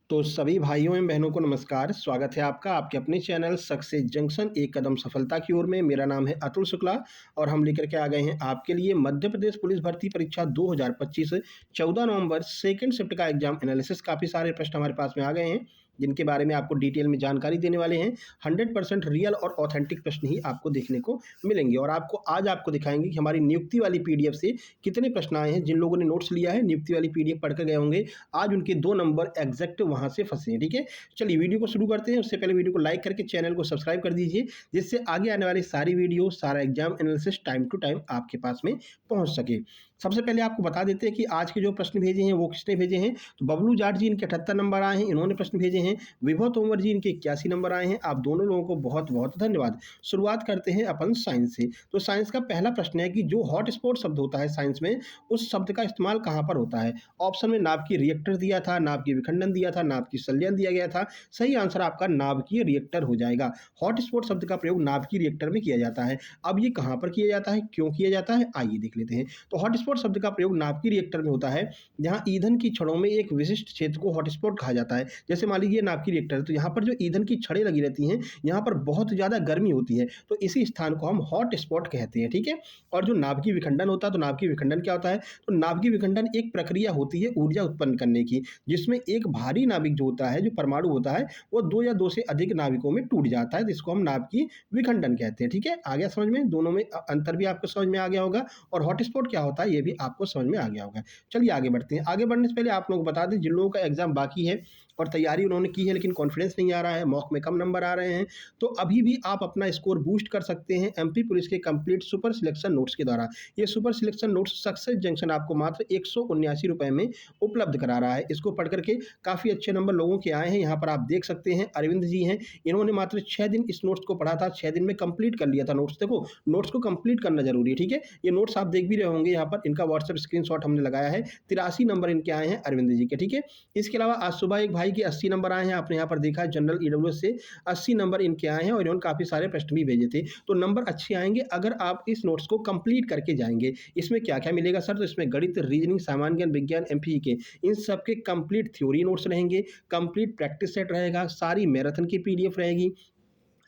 तो सभी भाइयों एवं बहनों को नमस्कार। स्वागत है आपका आपके अपने चैनल सक्सेस जंक्शन एक कदम सफलता की ओर में। मेरा नाम है अतुल शुक्ला और हम लेकर के आ गए हैं आपके लिए मध्य प्रदेश पुलिस भर्ती परीक्षा 2025 14 नवंबर सेकंड शिफ्ट का एग्जाम एनालिसिस। काफ़ी सारे प्रश्न हमारे पास में आ गए हैं जिनके बारे में आपको डिटेल में जानकारी देने वाले हैं। 100% रियल और ऑथेंटिक प्रश्न ही आपको देखने को मिलेंगे और आज आपको दिखाएंगे कि हमारी नियुक्ति वाली पीडीएफ से कितने प्रश्न आए हैं। जिन लोगों ने नोट्स लिया है, नियुक्ति वाली पीडीएफ पढ़ कर गए होंगे, आज उनके 2 नंबर एग्जैक्ट वहां से फंसे हैं। ठीक है, चलिए वीडियो को शुरू करते हैं। उससे पहले वीडियो को लाइक करके चैनल को सब्सक्राइब कर दीजिए, जिससे आगे आने वाली सारी वीडियो, सारा exam analysis time to time आपके पास में पहुंच सके। सबसे पहले आपको बता देते हैं कि आज के जो प्रश्न भेजे हैं वो किसने भेजे हैं। तो बबलू जाट जी, इनके 78 नंबर आए हैं, इन्होंने प्रश्न भेजे हैं। विभव तोमर जी, इनके 81 नंबर आए हैं। आप दोनों लोगों को बहुत बहुत धन्यवाद। शुरुआत करते हैं अपन साइंस से। तो साइंस का पहला प्रश्न है कि जो हॉट स्पॉट शब्द होता है साइंस में, उस शब्द का इस्तेमाल कहाँ पर होता है। ऑप्शन में नाभिकीय रिएक्टर दिया था, नाभिकीय विखंडन दिया था, नाभिकीय संलयन दिया गया था। सही आंसर आपका नाभिकीय रिएक्टर हो जाएगा। हॉट स्पॉट शब्द का प्रयोग नाभिकीय रिएक्टर में किया जाता है। अब ये कहाँ पर किया जाता है, क्यों किया जाता है, आइए देख लेते हैं। तो हॉट स्पॉट शब्द का प्रयोग नाभिकीय रिएक्टर में होता है, जहां ईंधन की छड़ों में एक विशिष्ट क्षेत्र को हॉटस्पॉट कहा जाता है। जैसे मान लीजिए नाभिकीय रिएक्टर है, तो यहाँ पर जो ईंधन की छड़ें लगी रहती हैं, यहाँ पर बहुत ज़्यादा गर्मी होती है, तो इसी स्थान को हम हॉट स्पॉट कहते हैं। ठीक है, और जो नाभिकीय विखंडन होता है, तो नाभिकीय विखंडन क्या होता है। तो नाभिकीय विखंडन एक प्रक्रिया होती है ऊर्जा उत्पन्न करने की, जिसमें एक भारी नाभिक जो होता है, जो परमाणु होता है, वो 2 या 2 से अधिक नाभिकों में टूट जाता है, जिसको हम नाभिकीय विखंडन कहते हैं। ठीक है, आ गया समझ में। दोनों में अंतर भी आपको समझ में आ गया होगा और हॉटस्पॉट क्या होता है ये भी आपको समझ में आ गया होगा। चलिए आगे बढ़ते हैं। आगे बढ़ने से पहले आप लोगों को बता दें, जिन लोगों का एग्जाम बाकी है और तैयारी उन्होंने की है लेकिन कॉन्फिडेंस नहीं आ रहा है, मॉक में कम नंबर आ रहे हैं, तो अभी भी आप अपना स्कोर बूस्ट कर सकते हैं एमपी पुलिस के कंप्लीट सुपर सिलेक्शन नोट्स के द्वारा। ये super selection notes success junction आपको मात्र 179 रुपए में उपलब्ध करा रहा है। इसको पढ़ करके काफ़ी अच्छे नंबर लोगों के आए हैं। यहाँ पर आप देख सकते हैं, अरविंद जी हैं, इन्होंने मात्र 6 दिन इस नोट्स को पढ़ा था, 6 दिन में कंप्लीट कर लिया था नोट्स। देखो, नोट्स को कंप्लीट करना जरूरी है। ठीक है, ये नोट्स आप देख भी रहे होंगे, यहाँ पर इनका व्हाट्सएप स्क्रीनशॉट हमने लगाया है। 83 नंबर इनके आए हैं अरविंद जी के। ठीक है, इसके अलावा आज सुबह एक भाई के 80 नंबर आए हैं। आपने यहाँ पर देखा है, जनरल ईडब्ल्यूएस से 80 नंबर इनके आए हैं और इन्होंने काफ़ी सारे प्रश्न भी भेजे थे। तो नंबर अच्छे आएंगे अगर आप इस नोट्स को कंप्लीट करके जाएंगे। इसमें क्या क्या मिलेगा सर, तो इसमें गणित, रीजनिंग, सामान्य ज्ञान, विज्ञान, एमपीके, इन सब के कंप्लीट थ्योरी नोट्स रहेंगे, कंप्लीट प्रैक्टिस सेट रहेगा, सारी मैराथन की पीडीएफ रहेगी,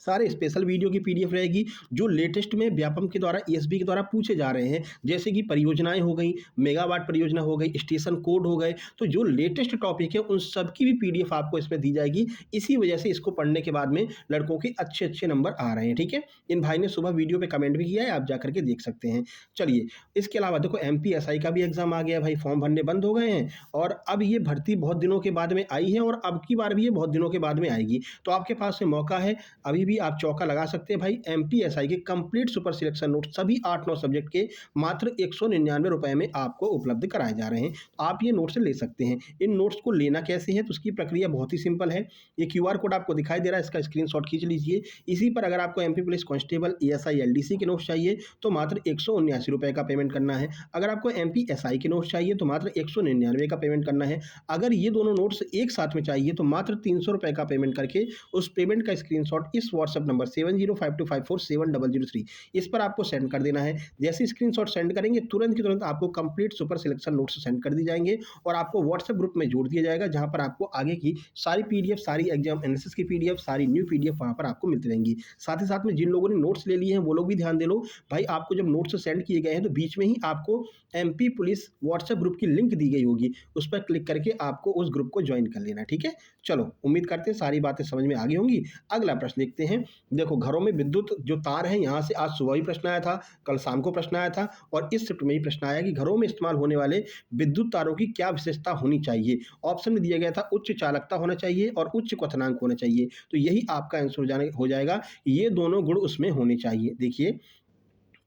सारे स्पेशल वीडियो की पीडीएफ रहेगी, जो लेटेस्ट में व्यापम के द्वारा, एएसबी के द्वारा पूछे जा रहे हैं, जैसे कि परियोजनाएं हो गई, मेगावाट परियोजना हो गई, स्टेशन कोड हो गए। तो जो लेटेस्ट टॉपिक है उन सब की भी पीडीएफ आपको इसमें दी जाएगी। इसी वजह से इसको पढ़ने के बाद में लड़कों के अच्छे अच्छे नंबर आ रहे हैं। ठीक है, इन भाई ने सुबह वीडियो पे कमेंट भी किया है, आप जाकर के देख सकते हैं। चलिए, इसके अलावा देखो, एमपीएसआई का भी एग्जाम आ गया भाई, फॉर्म भरने बंद हो गए हैं और अब ये भर्ती बहुत दिनों के बाद में आई है और अब की बार भी ये बहुत दिनों के बाद में आएगी। तो आपके पास में मौका है, अभी भी आप चौका लगा सकते हैं भाई। एमपीएसआई के कंप्लीट सुपर सिलेक्शन नोट सभी 8-9 सब्जेक्ट के मात्र 199 रुपए में आपको उपलब्ध कराए जा रहे हैं। आप ये नोट्स ले सकते हैं। इन नोट्स को लेना कैसे है, तो उसकी प्रक्रिया बहुत ही सिंपल है। ये क्यूआर कोड आपको दिखाई दे रहा है, इसका स्क्रीनशॉट खींच लीजिए। इसी पर अगर आपको MP police constable, ASI, LDC के नोट्स चाहिए तो मात्र 179 रुपए का पेमेंट करना है। अगर आपको एमपीएसआई के नोट्स चाहिए तो मात्र 199 का पेमेंट करना है। अगर ये दोनों नोट्स एक साथ में चाहिए तो मात्र 300 रुपए का पेमेंट करके उस पेमेंट का स्क्रीनशॉट इस व्हाट्सएप नंबर 7052547003 इस पर आपको सेंड कर देना है। जैसे स्क्रीनशॉट सेंड करेंगे, तुरंत की तुरंत आपको complete super selection notes send कर दी जाएंगे और आपको व्हाट्सएप ग्रुप में जोड़ दिया जाएगा, जहां पर आपको आगे की सारी पीडीएफ, सारी एग्जाम एनालिसिस की पीडीएफ, सारी न्यू पीडीएफ वहां पर आपको मिलती रहेंगी। साथ ही साथ में जिन लोगों ने नोट्स ले लिए हैं वो लोग भी ध्यान दे लो भाई। आपको जब नोट्स सेंड किए गए हैं तो बीच में ही आपको एमपी पुलिस व्हाट्सएप ग्रुप की लिंक दी गई होगी, उस पर क्लिक करके आपको उस ग्रुप को ज्वाइन कर लेना। ठीक है, चलो, उम्मीद करते हैं सारी बातें समझ में आ गई होंगी। अगला प्रश्न देखते हैं। देखो, घरों में विद्युत जो तार है, यहाँ से आज सुबह भी प्रश्न आया था, कल शाम को प्रश्न आया था और इस शिफ्ट में ही प्रश्न आया कि घरों में इस्तेमाल होने वाले विद्युत तारों की क्या विशेषता होनी चाहिए। ऑप्शन में दिया गया था उच्च चालकता होना चाहिए और उच्च क्वथनांक होना चाहिए। तो यही आपका आंसर हो जाएगा, ये दोनों गुण उसमें होने चाहिए। देखिए,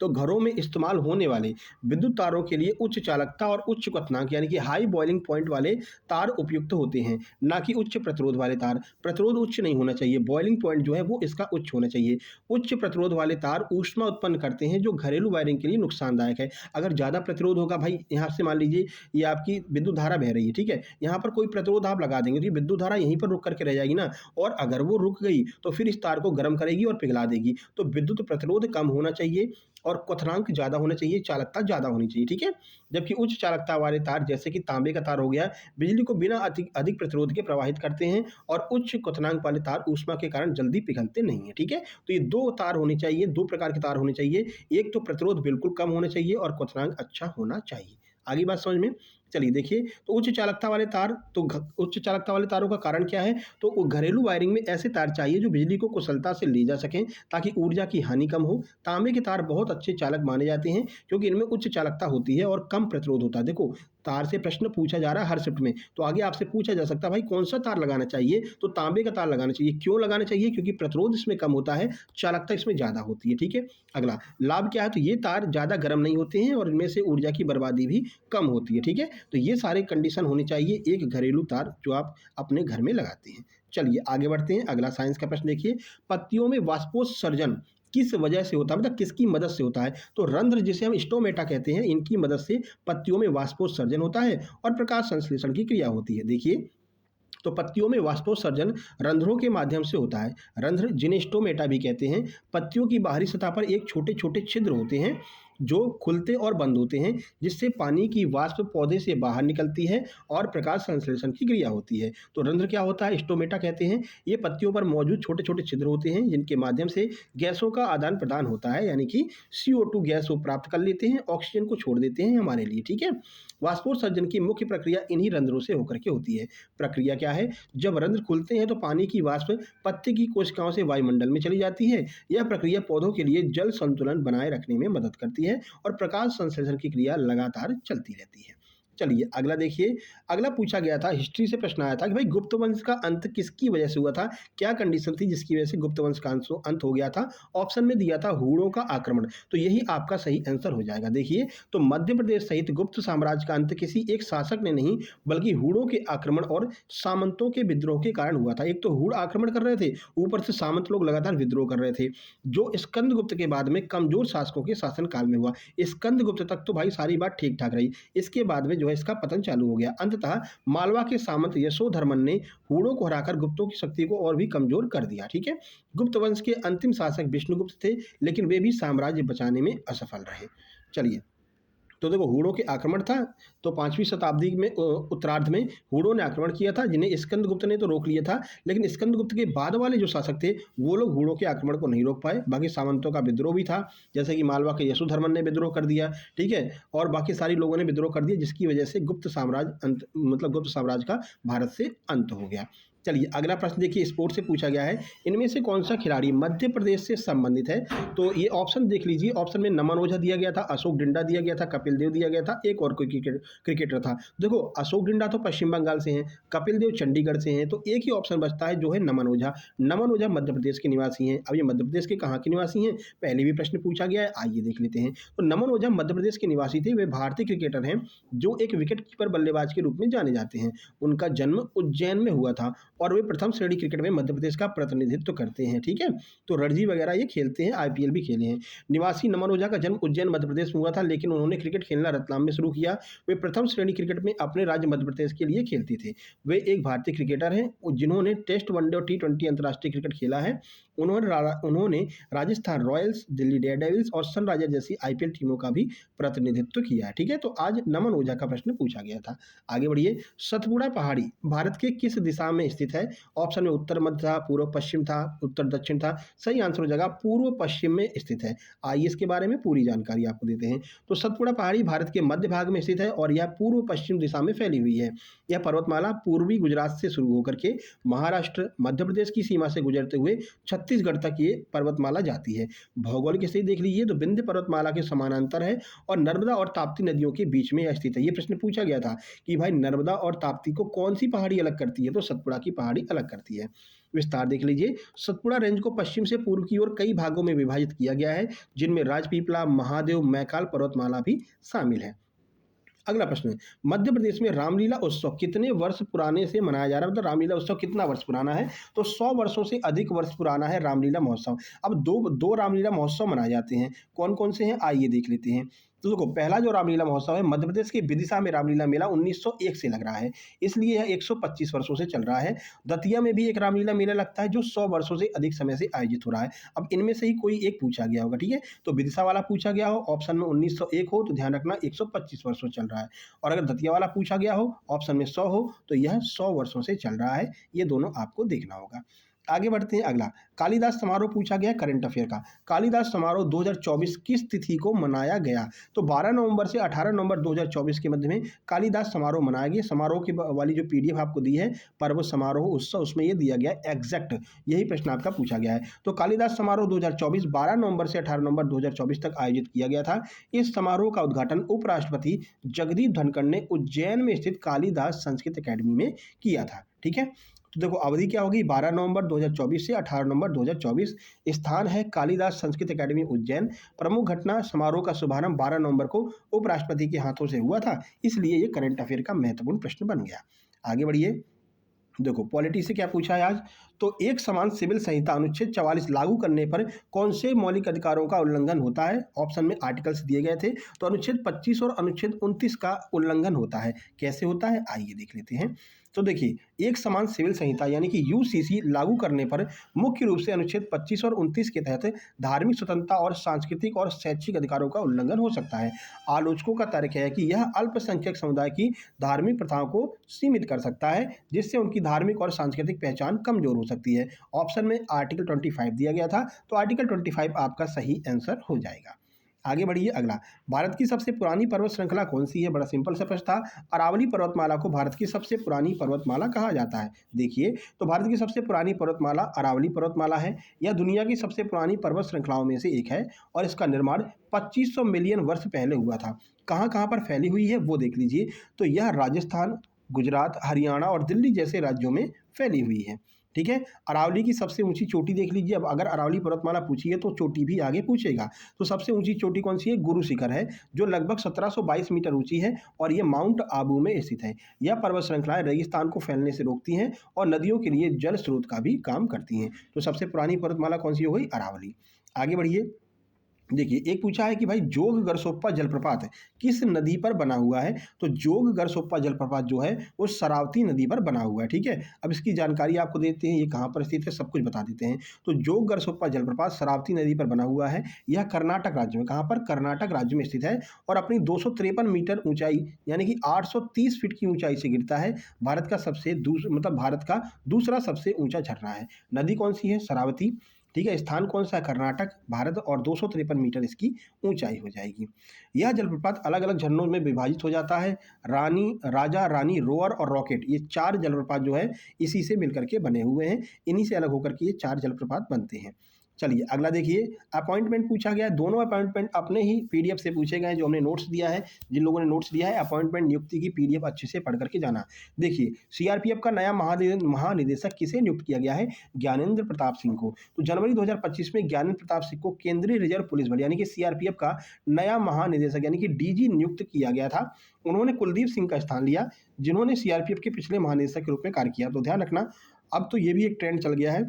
तो घरों में इस्तेमाल होने वाले विद्युत तारों के लिए उच्च चालकता और उच्च क्वथनांक यानी कि हाई बॉइलिंग पॉइंट वाले तार उपयुक्त होते हैं, ना कि उच्च प्रतिरोध वाले तार। प्रतिरोध उच्च नहीं होना चाहिए, बॉइलिंग पॉइंट जो है वो इसका उच्च होना चाहिए। उच्च प्रतिरोध वाले तार ऊष्मा उत्पन्न करते हैं, जो घरेलू वायरिंग के लिए नुकसानदायक है। अगर ज़्यादा प्रतिरोध होगा भाई, यहाँ से मान लीजिए ये आपकी विद्युत धारा बह रही है, ठीक है, यहाँ पर कोई प्रतिरोध आप लगा देंगे तो ये विद्युत धारा यहीं पर रुक करके रह जाएगी ना, और अगर वो रुक गई तो फिर इस तार को गर्म करेगी और पिघला देगी। तो विद्युत प्रतिरोध कम होना चाहिए, और क्वथनांक ज़्यादा होना चाहिए, चालकता ज़्यादा होनी चाहिए, ठीक है। जबकि उच्च चालकता वाले तार जैसे कि तांबे का तार हो गया, बिजली को बिना अधिक अधिक प्रतिरोध के प्रवाहित करते हैं और उच्च क्वथनांक वाले तार ऊष्मा के कारण जल्दी पिघलते नहीं हैं, ठीक है। तो ये 2 तार होने चाहिए, 2 प्रकार के तार होने चाहिए। एक तो प्रतिरोध बिल्कुल कम होना चाहिए और क्वथनांक अच्छा होना चाहिए। आगे बात समझ में? चलिए देखिए, तो उच्च चालकता वाले तार तो उच्च चालकता वाले तारों का कारण क्या है? तो वो घरेलू वायरिंग में ऐसे तार चाहिए जो बिजली को कुशलता से ले जा सकें ताकि ऊर्जा की हानि कम हो। तांबे के तार बहुत अच्छे चालक माने जाते हैं क्योंकि इनमें उच्च चालकता होती है और कम प्रतिरोध होता है। देखो, तार से प्रश्न पूछा जा रहा है हर शिफ्ट में, तो आगे आपसे पूछा जा सकता है भाई कौन सा तार लगाना चाहिए? तो तांबे का तार लगाना चाहिए। क्यों लगाना चाहिए? क्योंकि प्रतिरोध इसमें कम होता है, चालकता इसमें ज़्यादा होती है, ठीक है। अगला लाभ क्या है? तो ये तार ज़्यादा गर्म नहीं होते हैं और इनमें से ऊर्जा की बर्बादी भी कम होती है, ठीक है। तो ये सारे कंडीशन होनी चाहिए एक घरेलू तार जो आप अपने घर में लगाते हैं। चलिए आगे बढ़ते हैं, अगला साइंस का प्रश्न देखिए, पत्तियों में वाष्पोत्सर्जन किस वजह से होता है, मतलब किसकी मदद से होता है? तो रंध्र जिसे हम स्टोमेटा कहते हैं, इनकी मदद से पत्तियों में वाष्पोत्सर्जन होता है और प्रकाश संश्लेषण की क्रिया होती है। देखिए, तो पत्तियों में वाष्पोत्सर्जन रंध्रों के माध्यम से होता है। रंध्र जिन्हें स्टोमेटा भी कहते हैं, पत्तियों की बाहरी सतह पर एक छोटे-छोटे छिद्र होते हैं जो खुलते और बंद होते हैं, जिससे पानी की वाष्प पौधे से बाहर निकलती है और प्रकाश संश्लेषण की क्रिया होती है। तो रंध्र क्या होता है? स्टोमेटा कहते हैं। ये पत्तियों पर मौजूद छोटे-छोटे छिद्र होते हैं जिनके माध्यम से गैसों का आदान-प्रदान होता है, यानी कि CO2 गैस वो प्राप्त कर लेते हैं, ऑक्सीजन को छोड़ देते हैं हमारे लिए, ठीक है। वाष्पोत्सर्जन की मुख्य प्रक्रिया इन्हीं रंध्रों से होकर के होती है। प्रक्रिया क्या है? जब रंध्र खुलते हैं तो पानी की वाष्प पत्ती की कोशिकाओं से वायुमंडल में चली जाती है। यह प्रक्रिया पौधों के लिए जल संतुलन बनाए रखने में मदद करती है और प्रकाश संश्लेषण की क्रिया लगातार चलती रहती है। चलिए अगला देखिए, अगला पूछा गया था, हिस्ट्री से प्रश्न आया था कि भाई गुप्त वंश का अंत किसकी वजह से हुआ था? क्या कंडीशन थी जिसकी वजह से गुप्त वंश का अंत हो गया था? ऑप्शन में दिया था हूणों का आक्रमण, तो यही आपका सही आंसर हो जाएगा। देखिए, तो मध्य प्रदेश सहित गुप्त साम्राज्य का अंत किसी एक शासक ने नहीं बल्कि हूणों के आक्रमण और सामंतों के विद्रोह के कारण हुआ था। एक तो हूण आक्रमण कर रहे थे, ऊपर से सामंत लोग लगातार विद्रोह कर रहे थे, जो स्कंदगुप्त के बाद में कमजोर शासकों के शासन काल में हुआ। स्कंदगुप्त तक तो भाई सारी बात ठीक ठाक रही, इसके बाद में जो है इसका पतन चालू हो गया। अंततः मालवा के सामंत यशोधर्मन ने हूणों को हराकर गुप्तों की शक्ति को और भी कमजोर कर दिया, ठीक है। गुप्त वंश के अंतिम शासक विष्णुगुप्त थे, लेकिन वे भी साम्राज्य बचाने में असफल रहे। चलिए, तो देखो हूणों के आक्रमण था, तो 5वीं शताब्दी में उत्तरार्ध में हूणों ने आक्रमण किया था, जिन्हें स्कंदगुप्त ने तो रोक लिया था, लेकिन स्कंदगुप्त के बाद वाले जो शासक थे वो लोग हूणों के आक्रमण को नहीं रोक पाए। बाकी सामंतों का विद्रोह भी था, जैसे कि मालवा के यशोधर्मन ने विद्रोह कर दिया, ठीक है, और बाकी सारी लोगों ने विद्रोह कर दिया, जिसकी वजह से गुप्त साम्राज्य अंत, मतलब गुप्त साम्राज्य का भारत से अंत हो गया। चलिए अगला प्रश्न देखिए, स्पोर्ट्स से पूछा गया है, इनमें से कौन सा खिलाड़ी मध्य प्रदेश से संबंधित है? तो ये ऑप्शन देख लीजिए, ऑप्शन में नमन ओझा दिया गया था, अशोक डिंडा दिया गया था, कपिल देव दिया गया था, एक और कोई क्रिकेटर था। देखो अशोक डिंडा तो पश्चिम बंगाल से हैं, कपिल देव चंडीगढ़ से हैं, तो एक ही ऑप्शन बचता है जो है नमन ओझा। नमन ओझा मध्य प्रदेश के निवासी हैं। अब ये मध्य प्रदेश के कहाँ के निवासी हैं, पहले भी प्रश्न पूछा गया है, आइए देख लेते हैं। तो नमन ओझा मध्य प्रदेश के निवासी थे, वे भारतीय क्रिकेटर हैं जो एक विकेट कीपर बल्लेबाज के रूप में जाने जाते हैं। उनका जन्म उज्जैन में हुआ था और वे प्रथम श्रेणी क्रिकेट में मध्य प्रदेश का प्रतिनिधित्व करते हैं, ठीक है। तो रणजी वगैरह ये खेलते हैं, IPL भी खेले हैं। निवासी नमन ओझा का जन्म उज्जैन मध्य प्रदेश में हुआ था, लेकिन उन्होंने क्रिकेट खेलना रतलाम में शुरू किया। वे प्रथम श्रेणी क्रिकेट में अपने राज्य मध्य प्रदेश के लिए खेलते थे। वे एक भारतीय क्रिकेटर हैं जिन्होंने टेस्ट, वनडे और T20 अंतर्राष्ट्रीय क्रिकेट खेला है। उन्होंने राजस्थान रॉयल्स, दिल्ली डेयरडेविल्स और सनराइजर्स जैसी IPL टीमों का भी प्रतिनिधित्व किया है, ठीक है। तो आज नमन ओझा का प्रश्न पूछा गया था। आगे बढ़िए, सतपुड़ा पहाड़ी भारत के किस दिशा में स्थित है? ऑप्शन में उत्तर मध्य था, पूर्व पश्चिम था, उत्तर दक्षिण था। सही आंसर हो जाएगा पूर्व पश्चिम में स्थित है। आइए इसके बारे में पूरी जानकारी आपको देते हैं। तो सतपुड़ा पहाड़ी भारत के मध्य भाग में स्थित है और यह पूर्व पश्चिम दिशा में फैली हुई है। यह पर्वतमाला पूर्वी गुजरात से शुरू होकर के महाराष्ट्र, मध्य प्रदेश की सीमा से गुजरते हुए छत्तीसगढ़ तक ये पर्वतमाला जाती है। भौगोलिक स्थिति देख लीजिए तो विंध्य पर्वतमाला के समानांतर है और नर्मदा और ताप्ती नदियों के बीच में स्थित है। ये प्रश्न पूछा गया था कि भाई नर्मदा और ताप्ती को कौन सी पहाड़ी अलग करती है? तो सतपुड़ा की पहाड़ी अलग करती है। विस्तार देख लीजिए, सतपुड़ा रेंज को पश्चिम से पूर्व की ओर कई भागों में विभाजित किया गया है, जिनमें राजपीपला, महादेव, मैकाल पर्वतमाला भी शामिल है। अगला प्रश्न, मध्य प्रदेश में रामलीला उत्सव कितने वर्ष पुराने से मनाया जा रहा है? मतलब रामलीला उत्सव कितना वर्ष पुराना है? तो 100 वर्षों से अधिक वर्ष पुराना है रामलीला महोत्सव। अब दो रामलीला महोत्सव मनाए जाते हैं, कौन कौन से हैं आइए देख लेते हैं। तो देखो, पहला जो रामलीला महोत्सव है मध्य प्रदेश के विदिशा में रामलीला मेला 1901 से लग रहा है, इसलिए यह 125 वर्षों से चल रहा है। दतिया में भी एक रामलीला मेला लगता है जो 100 वर्षों से अधिक समय से आयोजित हो रहा है। अब इनमें से ही कोई एक पूछा गया होगा, ठीक है। तो विदिशा वाला पूछा गया हो, ऑप्शन में 1901 हो तो ध्यान रखना 125 वर्षों चल रहा है, और अगर दतिया वाला पूछा गया हो, ऑप्शन में 100 हो, तो यह 100 वर्षों से चल रहा है। ये दोनों आपको देखना होगा। आगे बढ़ते हैं। अगला कालिदास समारोह पूछा गया करंट अफेयर का। कालिदास समारोह 2024 किस तिथि को मनाया गया? तो 12 नवंबर से 18 नवंबर 2024 के मध्य में कालिदास समारोह मनाया गया। समारोह की वाली जो पीडीएफ आपको दी है, पर्व समारोह उत्सव, उसमें ये दिया गया एग्जैक्ट, यही प्रश्न आपका पूछा गया है। तो कालिदास समारोह 2024 12 नवंबर से 18 नवंबर 2024 तक आयोजित किया गया था। इस समारोह का उद्घाटन उपराष्ट्रपति जगदीप धनखड़ ने उज्जैन में स्थित कालिदास संस्कृत अकेडमी में किया था, ठीक है। तो देखो, अवधि क्या होगी? 12 नवंबर 2024 से 18 नवंबर 2024। स्थान है कालिदास संस्कृत अकेडमी उज्जैन। प्रमुख घटना, समारोह का शुभारंभ 12 नवंबर को उपराष्ट्रपति के हाथों से हुआ था, इसलिए ये करंट अफेयर का महत्वपूर्ण प्रश्न बन गया। आगे बढ़िए। देखो, पॉलिटी से क्या पूछा है आज? तो एक समान सिविल संहिता अनुच्छेद 44 लागू करने पर कौन से मौलिक अधिकारों का उल्लंघन होता है? ऑप्शन में आर्टिकल्स दिए गए थे, तो अनुच्छेद 25 और अनुच्छेद 29 का उल्लंघन होता है। कैसे होता है, आइए देख लेते हैं। तो देखिए, एक समान सिविल संहिता यानी कि यूसीसी लागू करने पर मुख्य रूप से अनुच्छेद 25 और 29 के तहत धार्मिक स्वतंत्रता और सांस्कृतिक और शैक्षिक अधिकारों का उल्लंघन हो सकता है। आलोचकों का तर्क है कि यह अल्पसंख्यक समुदाय की धार्मिक प्रथाओं को सीमित कर सकता है, जिससे उनकी धार्मिक और सांस्कृतिक पहचान कमजोर हो सकती है। ऑप्शन में आर्टिकल 25 दिया गया था, तो आर्टिकल 25 आपका सही आंसर हो जाएगा। आगे बढ़िए। अगला, भारत की सबसे पुरानी पर्वत श्रृंखला कौन सी है? बड़ा सिंपल सा प्रश्न था। अरावली पर्वतमाला को भारत की सबसे पुरानी पर्वतमाला कहा जाता है। देखिए, तो भारत की सबसे पुरानी पर्वतमाला अरावली पर्वतमाला है। यह दुनिया की सबसे पुरानी पर्वत श्रृंखलाओं में से एक है और इसका निर्माण 2500 मिलियन वर्ष पहले हुआ था। कहाँ कहाँ पर फैली हुई है वो देख लीजिए। तो यह राजस्थान, गुजरात, हरियाणा और दिल्ली जैसे राज्यों में फैली हुई है, ठीक है। अरावली की सबसे ऊंची चोटी देख लीजिए। अब अगर अरावली पर्वतमाला पूछी है तो चोटी भी आगे पूछेगा। तो सबसे ऊंची चोटी कौन सी है? गुरु शिखर है, जो लगभग 1722 मीटर ऊंची है और ये माउंट आबू में स्थित है। यह पर्वत श्रृंखलाएं रेगिस्तान को फैलने से रोकती हैं और नदियों के लिए जल स्रोत का भी काम करती हैं। तो सबसे पुरानी पर्वतमाला कौन सी हो गई? अरावली। आगे बढ़िए। देखिए, एक पूछा है कि भाई जोग गरसोप्पा जलप्रपात किस नदी पर बना हुआ है? तो जोग गरसोप्पा जलप्रपात जो है वो शरावती नदी पर बना हुआ है, ठीक है। अब इसकी जानकारी आपको देते हैं, ये कहाँ पर स्थित है सब कुछ बता देते हैं। तो जोग गरसोप्पा जलप्रपात शरावती नदी पर बना हुआ है। यह कर्नाटक राज्य में, कहाँ पर? कर्नाटक राज्य में स्थित है और अपनी 253 मीटर ऊंचाई यानी कि 830 फीट की ऊंचाई से गिरता है। भारत का भारत का दूसरा सबसे ऊंचा झरना है। नदी कौन सी है? शरावती, ठीक है। स्थान कौन सा है? कर्नाटक, भारत, और 253 मीटर इसकी ऊंचाई हो जाएगी। यह जलप्रपात अलग अलग झरनों में विभाजित हो जाता है। राजा, रानी, रोअर और रॉकेट, ये 4 जलप्रपात जो है इसी से मिलकर के बने हुए हैं। इन्हीं से अलग होकर के ये 4 जलप्रपात बनते हैं। चलिए अगला देखिए, अपॉइंटमेंट पूछा गया है। दोनों अपॉइंटमेंट अपने ही पीडीएफ से पूछे गए हैं, जो हमने नोट्स दिया है। जिन लोगों ने नोट्स दिया है, अपॉइंटमेंट नियुक्ति की पीडीएफ अच्छे से पढ़ करके जाना। देखिए, सीआरपीएफ का नया महानिदेशक किसे नियुक्त किया गया है? ज्ञानेंद्र प्रताप सिंह को। तो जनवरी 2025 में ज्ञानेंद्र प्रताप सिंह को केंद्रीय रिजर्व पुलिस बल यानी कि सीआरपीएफ का नया महानिदेशक यानी कि डीजी नियुक्त किया गया था। उन्होंने कुलदीप सिंह का स्थान लिया, जिन्होंने सीआरपीएफ के पिछले महानिदेशक के रूप में कार्य किया। तो ध्यान रखना, अब तो ये भी एक ट्रेंड चल गया है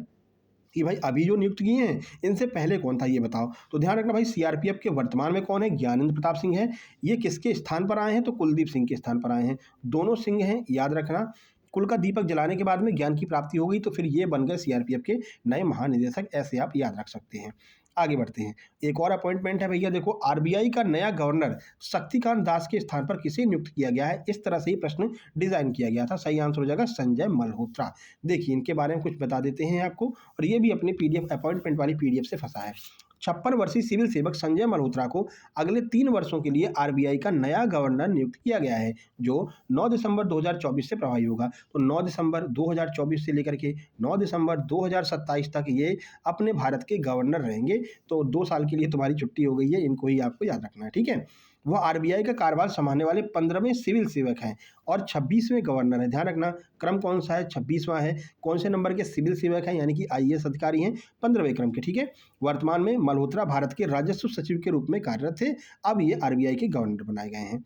कि भाई अभी जो नियुक्त किए हैं इनसे पहले कौन था ये बताओ। तो ध्यान रखना भाई, सीआरपीएफ के वर्तमान में कौन है? ज्ञानेंद्र प्रताप सिंह है। ये किसके स्थान पर आए हैं? तो कुलदीप सिंह के स्थान पर आए हैं। दोनों सिंह हैं, याद रखना। कुल का दीपक जलाने के बाद में ज्ञान की प्राप्ति हो गई, तो फिर ये बन गए सीआरपीएफ के नए महानिदेशक, ऐसे आप याद रख सकते हैं। आगे बढ़ते हैं। एक और अपॉइंटमेंट है भैया, देखो, आरबीआई का नया गवर्नर शक्तिकांत दास के स्थान पर किसे नियुक्त किया गया है? इस तरह से ही प्रश्न डिजाइन किया गया था। सही आंसर हो जाएगा संजय मल्होत्रा। देखिए, इनके बारे में कुछ बता देते हैं आपको, और ये भी अपनी पीडीएफ अपॉइंटमेंट वाली पीडीएफ से फंसा है। 56 वर्षीय सिविल सेवक संजय मल्होत्रा को अगले 3 वर्षों के लिए आरबीआई का नया गवर्नर नियुक्त किया गया है, जो 9 दिसंबर 2024 से प्रभावी होगा। तो 9 दिसंबर 2024 से लेकर के 9 दिसंबर 2027 तक ये अपने भारत के गवर्नर रहेंगे। तो 2 साल के लिए तुम्हारी छुट्टी हो गई है, इनको ही आपको याद रखना है, ठीक है। वह आरबीआई का कार्यभार संभालने वाले 15वें सिविल सेवक हैं और 26वें गवर्नर हैं। ध्यान रखना, क्रम कौन सा है? 26वां है। कौन से नंबर के सिविल सेवक हैं? यानी कि आईएएस अधिकारी हैं, 15वें क्रम के, ठीक है। वर्तमान में मल्होत्रा भारत के राजस्व सचिव के रूप में कार्यरत थे। अब ये आरबीआई के गवर्नर बनाए गए हैं।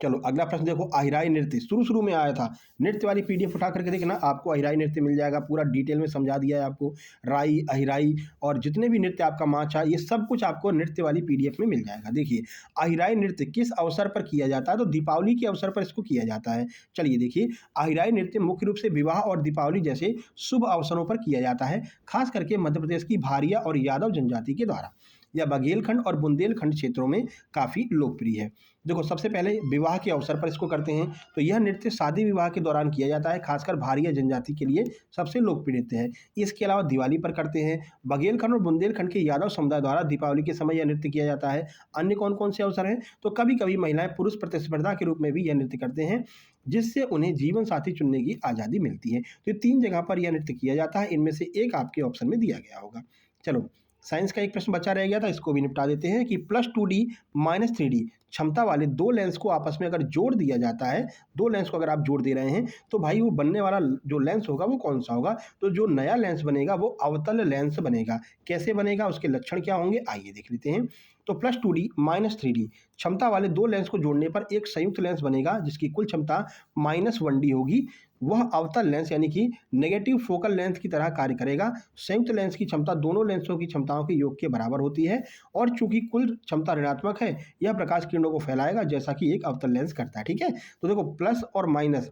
चलो अगला प्रश्न देखो, अहिराई नृत्य शुरू में आया था। नृत्य वाली पीडीएफ उठा करके देखना, आपको अहिराई नृत्य मिल जाएगा, पूरा डिटेल में समझा दिया है आपको। राई, अहिराई और जितने भी नृत्य आपका माचा, ये सब कुछ आपको नृत्य वाली पीडीएफ में मिल जाएगा। देखिए अहिराई नृत्य किस अवसर पर किया जाता है, तो दीपावली के अवसर पर इसको किया जाता है। चलिए देखिए, अहिराई नृत्य मुख्य रूप से विवाह और दीपावली जैसे शुभ अवसरों पर किया जाता है, खास करके मध्य प्रदेश की भारिया और यादव जनजाति के द्वारा। यह बघेलखंड और बुंदेलखंड क्षेत्रों में काफ़ी लोकप्रिय है। देखो सबसे पहले विवाह के अवसर पर इसको करते हैं, तो यह नृत्य शादी विवाह के दौरान किया जाता है, खासकर भारिया जनजाति के लिए सबसे लोकप्रिय नृत्य है। इसके अलावा दिवाली पर करते हैं। बघेलखंड और बुंदेलखंड के यादव समुदाय द्वारा दीपावली के समय यह नृत्य किया जाता है। अन्य कौन कौन से अवसर हैं, तो कभी कभी महिलाएं पुरुष प्रतिस्पर्धा के रूप में भी यह नृत्य करते हैं, जिससे उन्हें जीवन साथी चुनने की आज़ादी मिलती है। तो ये 3 जगह पर यह नृत्य किया जाता है, इनमें से एक आपके ऑप्शन में दिया गया होगा। चलो साइंस का एक प्रश्न बचा रह गया था, इसको भी निपटा देते हैं कि +2D - 3D क्षमता वाले 2 लेंस को आपस में अगर जोड़ दिया जाता है, 2 लेंस को अगर आप जोड़ दे रहे हैं, तो भाई वो बनने वाला जो लेंस होगा वो कौन-सा होगा? तो जो नया लेंस बनेगा वो अवतल लेंस बनेगा। कैसे बनेगा, उसके लक्षण क्या होंगे, आइए देख लेते हैं। तो +2D - 3D क्षमता वाले 2 लेंस को जोड़ने पर एक संयुक्त लेंस बनेगा, जिसकी कुल क्षमता -1D होगी। वह अवतल लेंस यानी कि नेगेटिव फोकल लेंथ की तरह कार्य करेगा। संयुक्त लेंस की क्षमता दोनों लेंसों की क्षमताओं के योग के बराबर होती है, और चूंकि कुल क्षमता ऋणात्मक है, यह प्रकाश किरणों को फैलाएगा जैसा कि एक अवतल लेंस करता है। ठीक है, तो देखो प्लस और माइनस,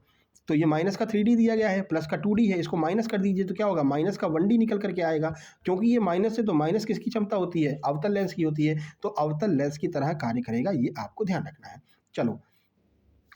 तो ये माइनस का 3D दिया गया है, प्लस का 2D है, इसको माइनस कर दीजिए तो क्या होगा, माइनस का 1D निकल करके आएगा। क्योंकि ये माइनस है तो माइनस किसकी क्षमता होती है, अवतल लेंस की होती है, तो अवतल लेंस की तरह कार्य करेगा, ये आपको ध्यान रखना है। चलो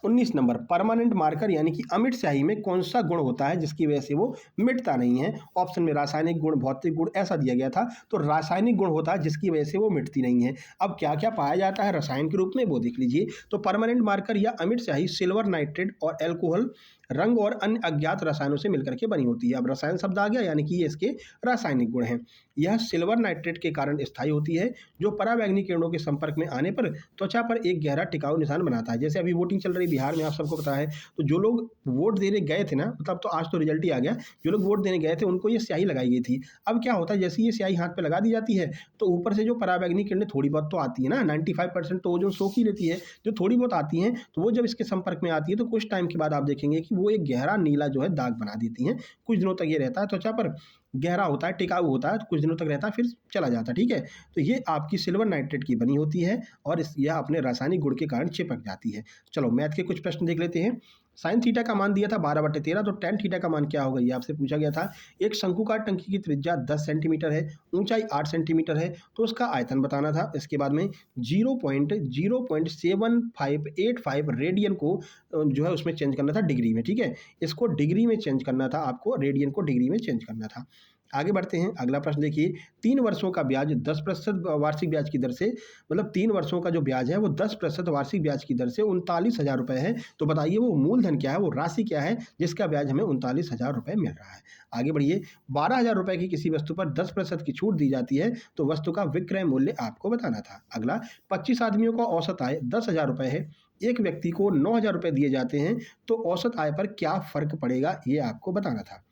19 नंबर, परमानेंट मार्कर यानी कि अमिट स्याही में कौन सा गुण होता है जिसकी वजह से वो मिटता नहीं है? ऑप्शन में रासायनिक गुण, भौतिक गुण ऐसा दिया गया था, तो रासायनिक गुण होता है जिसकी वजह से वो मिटती नहीं है। अब क्या क्या पाया जाता है रसायन के रूप में, वो देख लीजिए। तो परमानेंट मार्कर या अमिट स्याही सिल्वर नाइट्रेट और एल्कोहल, रंग और अन्य अज्ञात रसायनों से मिलकर के बनी होती है। अब रसायन शब्द आ गया, यानी कि ये इसके रासायनिक गुण हैं। यह सिल्वर नाइट्रेट के कारण स्थायी होती है, जो पराबैंगनी किरणों के संपर्क में आने पर त्वचा पर एक गहरा टिकाऊ निशान बनाता है। जैसे अभी वोटिंग चल रही है बिहार में, आप सबको पता है, तो जो लोग वोट देने गए थे ना, मतलब तो आज तो रिजल्ट ही आ गया, जो लोग वोट देने गए थे उनको ये स्याही लगाई गई थी। अब क्या होता है, जैसे ये स्याही हाथ पे लगा दी जाती है, तो ऊपर से जो पराबैंगनी किरणें थोड़ी बहुत तो आती है ना, 95% तो ओजोन सोख ही लेती है, जो थोड़ी बहुत आती हैं, तो वो जब इसके संपर्क में आती है तो कुछ टाइम के बाद आप देखेंगे कि वो एक गहरा नीला जो है दाग बना देती हैं। कुछ दिनों तक ये रहता है त्वचा पर, गहरा होता है, टिकाऊ होता है, तो कुछ दिनों तक रहता है, फिर चला जाता है। ठीक है, तो ये आपकी सिल्वर नाइट्रेट की बनी होती है, और यह अपने रासायनिक गुण के कारण चिपक जाती है। चलो मैथ के कुछ प्रश्न देख लेते हैं। साइन थीटा का मान दिया था 12/13, तो टेन थीटा का मान क्या होगा, ये आपसे पूछा गया था। एक शंकुकार टंकी की त्रिज्या 10 सेंटीमीटर है, ऊंचाई 8 सेंटीमीटर है, तो उसका आयतन बताना था। इसके बाद में 0.07585 रेडियन को जो है उसमें चेंज करना था डिग्री में। ठीक है, इसको डिग्री में चेंज करना था आपको, रेडियन को डिग्री में चेंज करना था। आगे बढ़ते हैं, अगला प्रश्न देखिए। 3 वर्षों का ब्याज 10% वार्षिक ब्याज की दर से, मतलब 3 वर्षों का जो ब्याज है वो 10% वार्षिक ब्याज की दर से 39,000 रुपये है। तो बताइए वो मूलधन क्या है, वो राशि क्या है जिसका ब्याज हमें 39,000 रुपये मिल रहा है। आगे बढ़िए, 12,000 रुपये की किसी वस्तु पर 10% की छूट दी जाती है, तो वस्तु का विक्रय मूल्य आपको बताना था। अगला, 25 आदमियों का औसत आय 10,000 रुपये है, एक व्यक्ति को 9,000 रुपये दिए जाते हैं, तो औसत आय पर क्या फर्क पड़ेगा, ये आपको बताना था।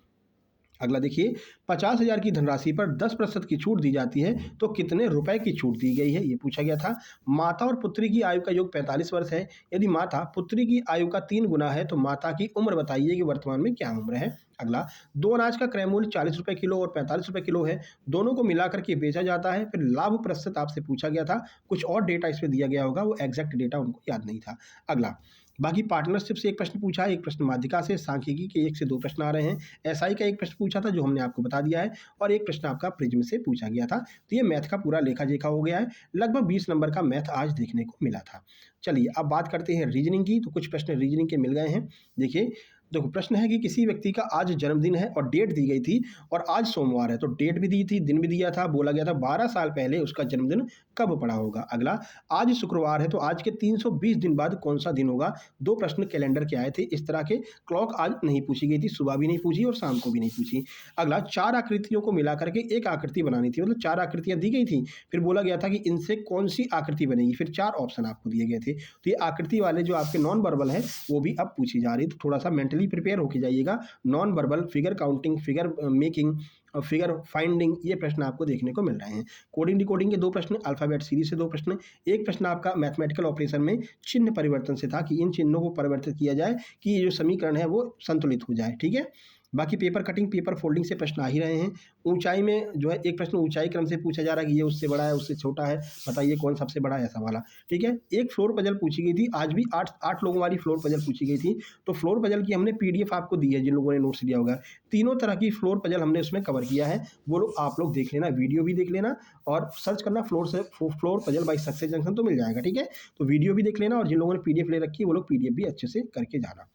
अगला देखिए, 50,000 की धनराशि पर 10% की छूट दी जाती है, तो कितने रुपए की छूट दी गई है, ये पूछा गया था। माता और पुत्री की आयु का योग 45 वर्ष है। यदि माता पुत्री की आयु का 3 गुना है, तो माता की उम्र बताइए कि वर्तमान में क्या उम्र है। अगला, 2 अनाज का क्रय मूल्य 40 रुपये किलो और 45 रुपये किलो है, दोनों को मिलाकर के बेचा जाता है। फिर लाभ प्रतिशत आपसे पूछा गया था, कुछ और डेटा इसमें दिया गया होगा, वो एग्जैक्ट डेटा उनको याद नहीं था। अगला, बाकी पार्टनरशिप से एक प्रश्न पूछा है, एक प्रश्न माध्यिका से, सांख्यिकी के 1 से 2 प्रश्न आ रहे हैं, एसआई का एक प्रश्न पूछा था जो हमने आपको बता दिया है, और एक प्रश्न आपका प्रिज्म से पूछा गया था। तो ये मैथ का पूरा लेखा जोखा हो गया है, लगभग 20 नंबर का मैथ आज देखने को मिला था। चलिए अब बात करते हैं रीजनिंग की, तो कुछ प्रश्न रीजनिंग के मिल गए हैं। देखिए, देखो प्रश्न है कि किसी व्यक्ति का आज जन्मदिन है और डेट दी गई थी, और आज सोमवार है, तो डेट भी दी थी, दिन भी दिया था, बोला गया था 12 साल पहले उसका जन्मदिन कब पड़ा होगा। अगला, आज शुक्रवार है, तो आज के 320 दिन बाद कौन सा दिन होगा। 2 प्रश्न कैलेंडर के आए थे इस तरह के। क्लॉक आज नहीं पूछी गई थी, सुबह भी नहीं पूछी और शाम को भी नहीं पूछी। अगला, 4 आकृतियों को मिलाकर के एक आकृति बनानी थी, मतलब 4 आकृतियां दी गई थी, फिर बोला गया था कि इनसे कौन सी आकृति बनेगी, फिर 4 ऑप्शन आपको दिए गए थे। तो ये आकृति वाले जो आपके नॉन वर्बल है वो भी अब पूछी जा रही है, तो थोड़ा सा मेंटली प्रिपेयर होकर जाइएगा। Non verbal, figure counting, figure making, और फिगर फाइंडिंग, ये प्रश्न आपको देखने को मिल रहे हैं। कोडिंग डिकोडिंग के 2 प्रश्न, अल्फ़ाबेट सीरीज़ से 2 प्रश्न, एक प्रश्न आपका मैथमेटिकल ऑपरेशन में चिन्ह परिवर्तन से था कि इन चिन्हों को परिवर्तित किया जाए कि ये जो समीकरण है वो संतुलित हो जाए, ठीक है। बाकी पेपर कटिंग, पेपर फोल्डिंग से प्रश्न आ ही रहे हैं। ऊंचाई में जो है एक प्रश्न ऊंचाई क्रम से पूछा जा रहा है कि ये उससे बड़ा है, उससे छोटा है, बताइए कौन सबसे बड़ा है, ऐसा वाला, ठीक है। एक फ्लोर पजल पूछी गई थी, आज भी 8 लोगों वाली फ्लोर पजल पूछी गई थी। तो फ्लोर पजल की हमने पीडीएफ आपको दी है, जिन लोगों ने नोट्स दिया होगा। तीनों तरह की फ्लोर पजल हमने उसमें कवर किया है, वो लोग आप लोग देख लेना, वीडियो भी देख लेना और सर्च करना floor puzzle by success junction, तो मिल जाएगा, ठीक है। तो वीडियो भी देख लेना और जिन लोगों ने पीडीएफ ले रखी है वो लोग पीडीएफ भी अच्छे से करके जाना।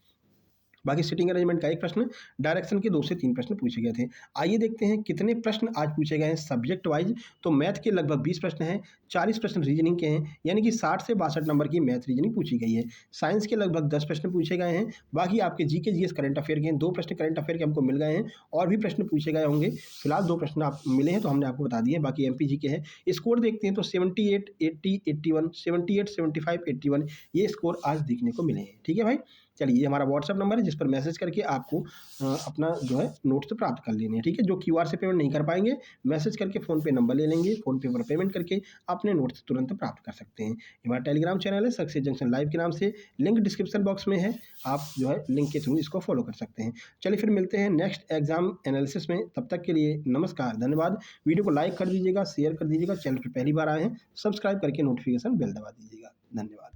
बाकी सिटिंग अरेंजमेंट का एक प्रश्न, डायरेक्शन के 2 से 3 प्रश्न पूछे गए थे। आइए देखते हैं कितने प्रश्न आज पूछे गए हैं सब्जेक्ट वाइज। तो मैथ के लगभग 20 प्रश्न हैं, 40 प्रश्न रीजनिंग के हैं, यानी कि 60 से 62 नंबर की मैथ रीजनिंग पूछी गई है। साइंस के लगभग 10 प्रश्न पूछे गए हैं। बाकी आपके जीके जीएस करंट अफेयर के हैं, 2 प्रश्न करंट अफेयर के हमको मिल गए हैं, और भी प्रश्न पूछे गए होंगे। फिलहाल 2 प्रश्न आप मिले हैं तो हमने आपको बता दिए, बाकी एमपी जीके है। स्कोर देखते हैं तो 78, 80, 81, 78, 75, 81 ये स्कोर आज देखने को मिले हैं, ठीक है भाई। चलिए, ये हमारा व्हाट्सएप नंबर है जिस पर मैसेज करके आपको अपना जो है नोट्स प्राप्त कर लेने हैं, ठीक है। जो क्यूआर से पेमेंट नहीं कर पाएंगे, मैसेज करके फ़ोन पे नंबर ले लेंगे, फ़ोन पे पर पेमेंट करके अपने नोट्स तुरंत प्राप्त कर सकते हैं। ये हमारा टेलीग्राम चैनल है सक्सेस जंक्शन लाइव के नाम से, लिंक डिस्क्रिप्शन बॉक्स में है, आप जो है लिंक के थ्रू इसको फॉलो कर सकते हैं। चलिए फिर मिलते हैं नेक्स्ट एग्जाम एनालिसिस में, तब तक के लिए नमस्कार, धन्यवाद। वीडियो को लाइक कर दीजिएगा, शेयर कर दीजिएगा, चैनल पर पहली बार आए हैं सब्सक्राइब करके नोटिफिकेशन बेल दबा दीजिएगा। धन्यवाद।